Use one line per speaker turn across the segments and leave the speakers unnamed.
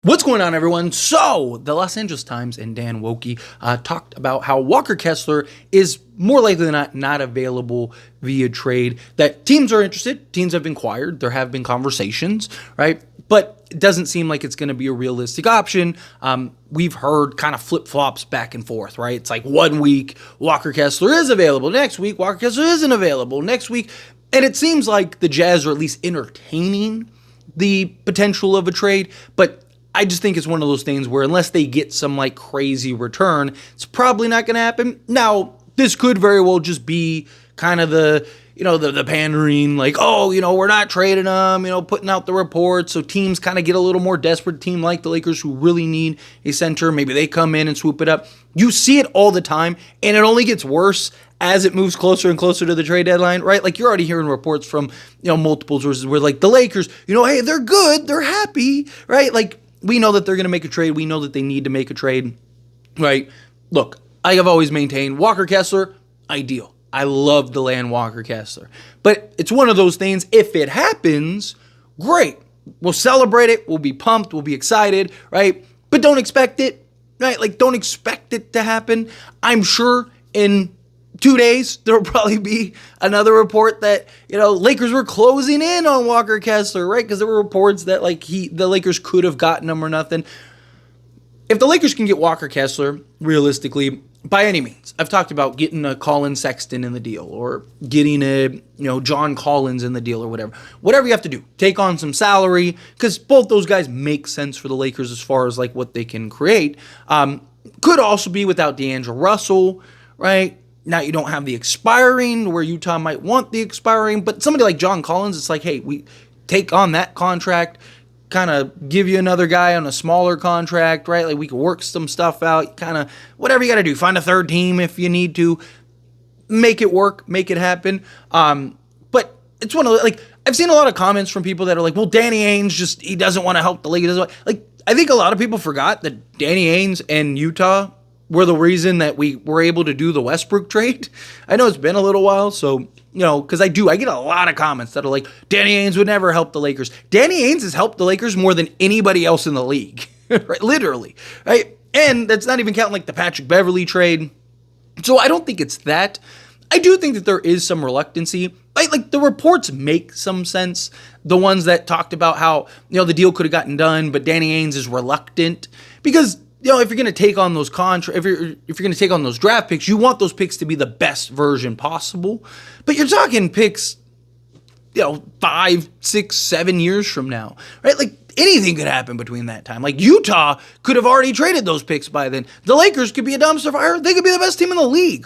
What's going on, everyone? So, the Los Angeles Times and Dan Wokey talked about how Walker Kessler is more likely than not available via trade, that teams are interested, teams have inquired, there have been conversations, right? But it doesn't seem like it's going to be a realistic option. We've heard kind of flip-flops back and forth, right? It's like 1 week, Walker Kessler is available. Next week, Walker Kessler isn't available. Next week, and it seems like the Jazz are at least entertaining the potential of a trade, but I just think it's one of those things where unless they get some like crazy return, it's probably not going to happen. Now, this could very well just be kind of the pandering, like, oh, we're not trading them, putting out the reports. So teams kind of get a little more desperate. A team like the Lakers who really need a center, maybe they come in and swoop it up. You see it all the time, and it only gets worse as it moves closer and closer to the trade deadline, right? Like, you're already hearing reports from, multiple sources where like the Lakers, hey, they're good, they're happy, right? Like, we know that they're going to make a trade. We know that they need to make a trade, right? Look, I have always maintained Walker Kessler, ideal. I love the land Walker Kessler. But it's one of those things, if it happens, great. We'll celebrate it. We'll be pumped. We'll be excited, right? But don't expect it, right? Like, don't expect it to happen. I'm sure in 2 days, there will probably be another report that, Lakers were closing in on Walker Kessler, right? Because there were reports that, the Lakers could have gotten him or nothing. If the Lakers can get Walker Kessler, realistically, by any means, I've talked about getting a Colin Sexton in the deal or getting a, John Collins in the deal or whatever. Whatever you have to do, take on some salary, because both those guys make sense for the Lakers as far as, what they can create. Could also be without D'Angelo Russell, right? Now, you don't have the expiring where Utah might want the expiring, but somebody like John Collins, it's like, hey, we take on that contract, kind of give you another guy on a smaller contract, right? Like, we can work some stuff out, kind of whatever you got to do. Find a third team if you need to. Make it work, make it happen. But it's one of the, I've seen a lot of comments from people that are like, well, Danny Ainges he doesn't want to help the league. He doesn't want, I think a lot of people forgot that Danny Ainges and Utah were the reason that we were able to do the Westbrook trade. I know it's been a little while, so, because I get a lot of comments that are like, Danny Ainges would never help the Lakers. Danny Ainges has helped the Lakers more than anybody else in the league, right? Literally, right? And that's not even counting, the Patrick Beverley trade. So I don't think it's that. I do think that there is some reluctancy. The reports make some sense. The ones that talked about how, the deal could have gotten done, but Danny Ainges is reluctant because, if you're going to take on those if you're going to take on those draft picks, you want those picks to be the best version possible. But you're talking picks, 5, 6, 7 years from now, right? Anything could happen between that time. Utah could have already traded those picks by then. The Lakers could be a dumpster fire. They could be the best team in the league.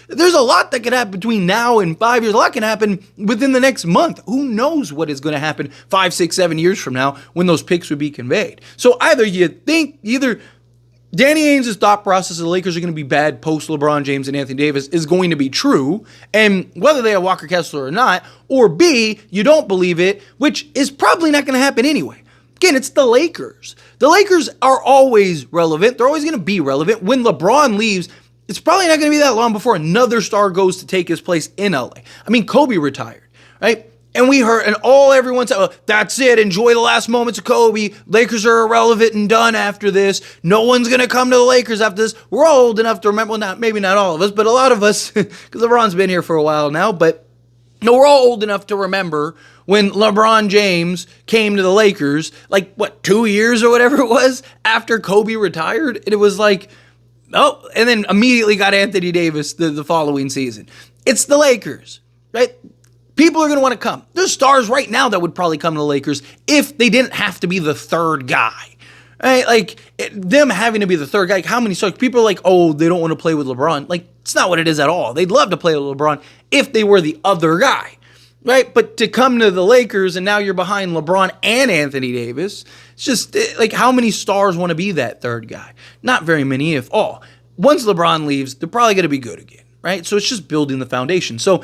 There's a lot that could happen between now and 5 years. A lot can happen within the next month. Who knows what is going to happen 5, 6, 7 years from now when those picks would be conveyed. So either Danny Ainges' thought process of the Lakers are going to be bad post LeBron James and Anthony Davis is going to be true, and whether they have Walker Kessler or not, or B, you don't believe it, which is probably not going to happen anyway. Again, it's the Lakers. The Lakers are always relevant. They're always going to be relevant. When LeBron leaves, it's probably not going to be that long before another star goes to take his place in LA. I mean, Kobe retired, right? And we heard, and everyone said, oh, that's it. Enjoy the last moments of Kobe. Lakers are irrelevant and done after this. No one's going to come to the Lakers after this. We're all old enough to remember, well, maybe not all of us, but a lot of us, because LeBron's been here for a while now, but we're all old enough to remember when LeBron James came to the Lakers, 2 years or whatever it was, after Kobe retired. And it was and then immediately got Anthony Davis the following season. It's the Lakers, right? People are going to want to come. There's stars right now that would probably come to the Lakers if they didn't have to be the third guy, right? Them having to be the third guy. How many stars? People are like, oh, they don't want to play with LeBron. It's not what it is at all. They'd love to play with LeBron if they were the other guy, right? But to come to the Lakers and now you're behind LeBron and Anthony Davis, it's just how many stars want to be that third guy? Not very many, if all. Once LeBron leaves, they're probably going to be good again, right? So it's just building the foundation. So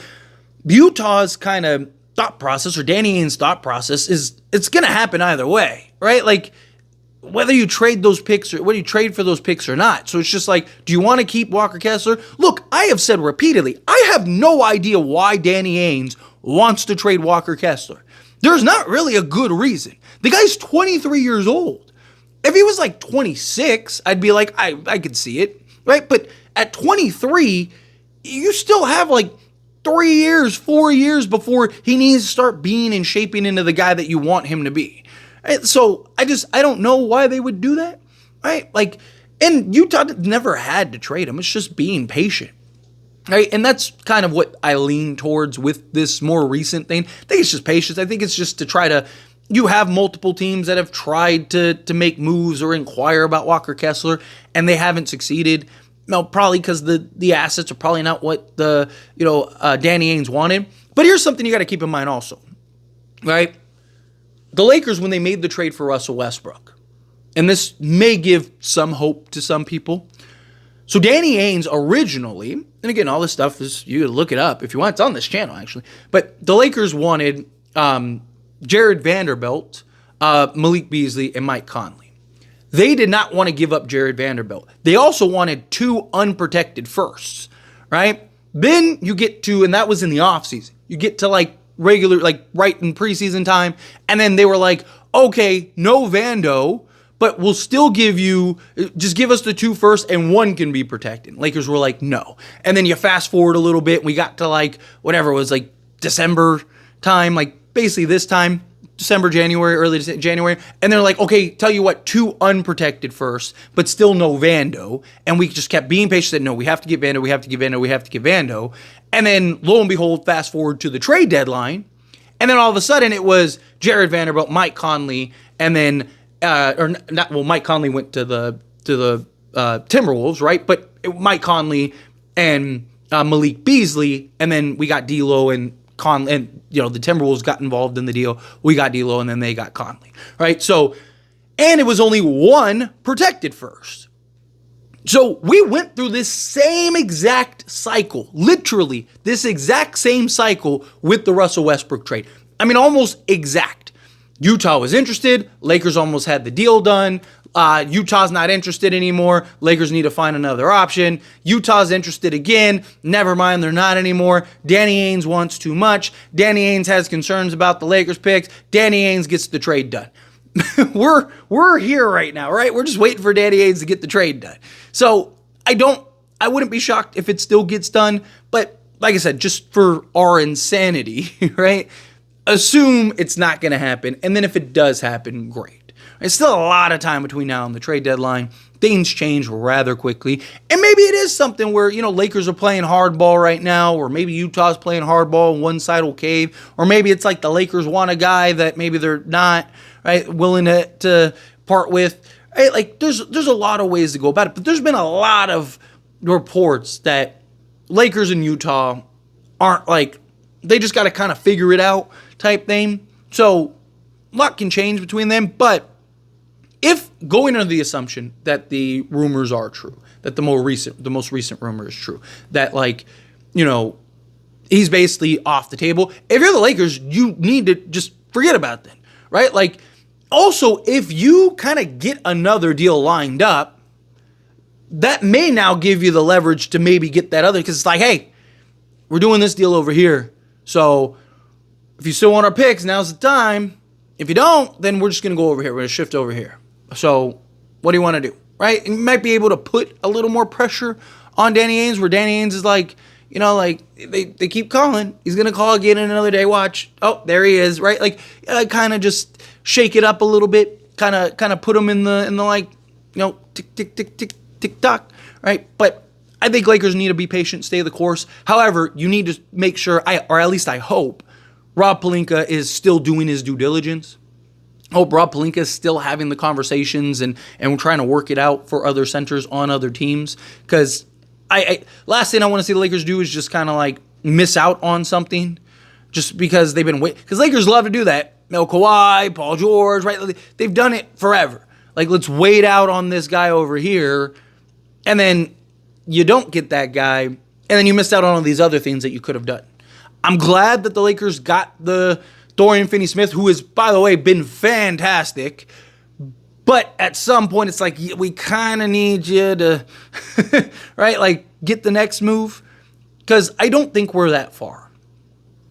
Utah's kind of thought process, or Danny Ainges' thought process, is it's going to happen either way, right? Whether you trade those picks or whether you trade for those picks or not. So it's just do you want to keep Walker Kessler? Look, I have said repeatedly, I have no idea why Danny Ainges wants to trade Walker Kessler. There's not really a good reason. The guy's 23 years old. If he was like 26, I'd be like, I could see it, right? But at 23, you still have like 3 years, 4 years before he needs to start being and shaping into the guy that you want him to be. Right? So I don't know why they would do that, right? Like, and Utah never had to trade him. It's just being patient. Right? And that's kind of what I lean towards with this more recent thing. I think it's just patience. I think it's just to try to, you have multiple teams that have tried to make moves or inquire about Walker Kessler, and they haven't succeeded. No, probably because the assets are probably not what Danny Ainges wanted. But here's something you got to keep in mind also, right? The Lakers, when they made the trade for Russell Westbrook, and this may give some hope to some people. So Danny Ainges originally, and again, all this stuff is, you can look it up if you want. It's on this channel, actually. But the Lakers wanted Jared Vanderbilt, Malik Beasley, and Mike Conley. They did not want to give up Jared Vanderbilt. They also wanted 2 unprotected firsts, right? Then you get to, and that was in the offseason, you get to like regular, like right in preseason time, and then they were like, okay, no Vando, but we'll still just give us the 2 first and 1 can be protected. Lakers were like, no. And then you fast forward a little bit, we got to like, whatever it was, like December time, like basically this time, December, January, early January, and they're like, okay, tell you what, 2 unprotected first, but still no Vando, and we just kept being patient, said, no, we have to get Vando, we have to get Vando, we have to get Vando, and then lo and behold, fast forward to the trade deadline, and then all of a sudden it was Jared Vanderbilt, Mike Conley, and then, Mike Conley went to the Timberwolves, right, but Mike Conley and Malik Beasley, and then we got D'Lo and Conley, and the Timberwolves got involved in the deal. We got D'Lo, and then they got Conley, right? So, and it was only 1 protected first. So we went through this same exact cycle, literally this exact same cycle with the Russell Westbrook trade. I mean, almost exact. Utah was interested. Lakers almost had the deal done. Utah's not interested anymore. Lakers need to find another option. Utah's interested again. Never mind, they're not anymore. Danny Ainges wants too much. Danny Ainges has concerns about the Lakers picks. Danny Ainges gets the trade done. We're here right now, right? We're just waiting for Danny Ainges to get the trade done. So I wouldn't be shocked if it still gets done. But like I said, just for our insanity, right? Assume it's not going to happen. And then if it does happen, great. It's still a lot of time between now and the trade deadline. Things change rather quickly. And maybe it is something where, Lakers are playing hardball right now, or maybe Utah's playing hardball and one side will cave. Or maybe it's like the Lakers want a guy that maybe they're not willing to part with. Right? Like there's a lot of ways to go about it. But there's been a lot of reports that Lakers and Utah aren't they just got to kind of figure it out type thing. So a lot can change between them, but if going under the assumption that the rumors are true, that the most recent rumor is true, that he's basically off the table. If you're the Lakers, you need to just forget about that, right? Like, also, if you kind of get another deal lined up, that may now give you the leverage to maybe get that other, because it's like, hey, we're doing this deal over here. So if you still want our picks, now's the time. If you don't, then we're just going to go over here. We're going to shift over here. So what do you want to do, right? And you might be able to put a little more pressure on Danny Ainges, where Danny Ainges is like, they keep calling. He's going to call again in another day. Watch. Oh, there he is, right? Like, kind of just shake it up a little bit, kind of put him in the tick, tick, tick, tick, tick, tock, right? But I think Lakers need to be patient, stay the course. However, you need to make sure, or at least I hope, Rob Pelinka is still doing his due diligence. I hope Rob Pelinka is still having the conversations and trying to work it out for other centers on other teams. Because last thing I want to see the Lakers do is just kind of miss out on something just because they've been waiting. Because Lakers love to do that. Kawhi, Paul George, right? They've done it forever. Let's wait out on this guy over here. And then you don't get that guy. And then you missed out on all these other things that you could have done. I'm glad that the Lakers got the Dorian Finney-Smith, who has, by the way, been fantastic. But at some point, it's like, we kind of need you to, right? Get the next move. Because I don't think we're that far.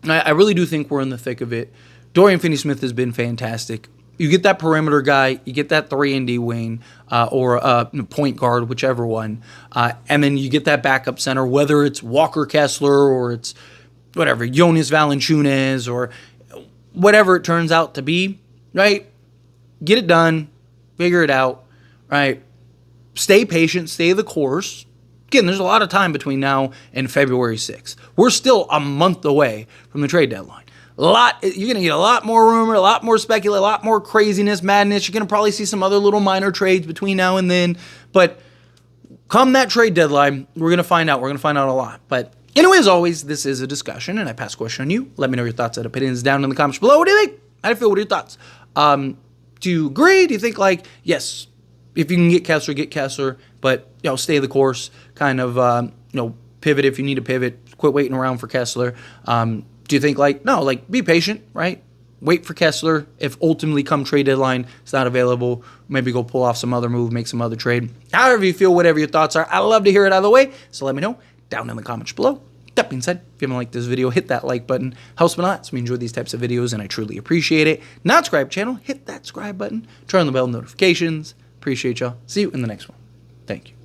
I really do think we're in the thick of it. Dorian Finney-Smith has been fantastic. You get that perimeter guy, you get that 3-and-D wing, or a point guard, whichever one, and then you get that backup center, whether it's Walker Kessler or it's whatever, Jonas Valanciunas or whatever it turns out to be, right? Get it done, figure it out, right? Stay patient, stay the course. Again, there's a lot of time between now and February 6th. We're still a month away from the trade deadline. You're going to get a lot more rumor, a lot more speculation, a lot more craziness, madness. You're going to probably see some other little minor trades between now and then. But come that trade deadline, we're going to find out. We're going to find out a lot. But anyway, as always, this is a discussion, and I pass the question on you. Let me know your thoughts and opinions down in the comments below. What do you think? How do you feel? What are your thoughts? Do you agree? Do you think, like, yes, if you can get Kessler, but, stay the course, kind of, pivot if you need to pivot, quit waiting around for Kessler. Do you think, no, be patient, right? Wait for Kessler. If ultimately come trade deadline, it's not available, maybe go pull off some other move, make some other trade. However you feel, whatever your thoughts are, I'd love to hear it either way. So let me know down in the comments below. That being said, if you haven't liked this video, hit that like button. Helps me a lot. So we enjoy these types of videos, and I truly appreciate it. Not subscribe channel, hit that subscribe button. Turn on the bell notifications. Appreciate y'all. See you in the next one. Thank you.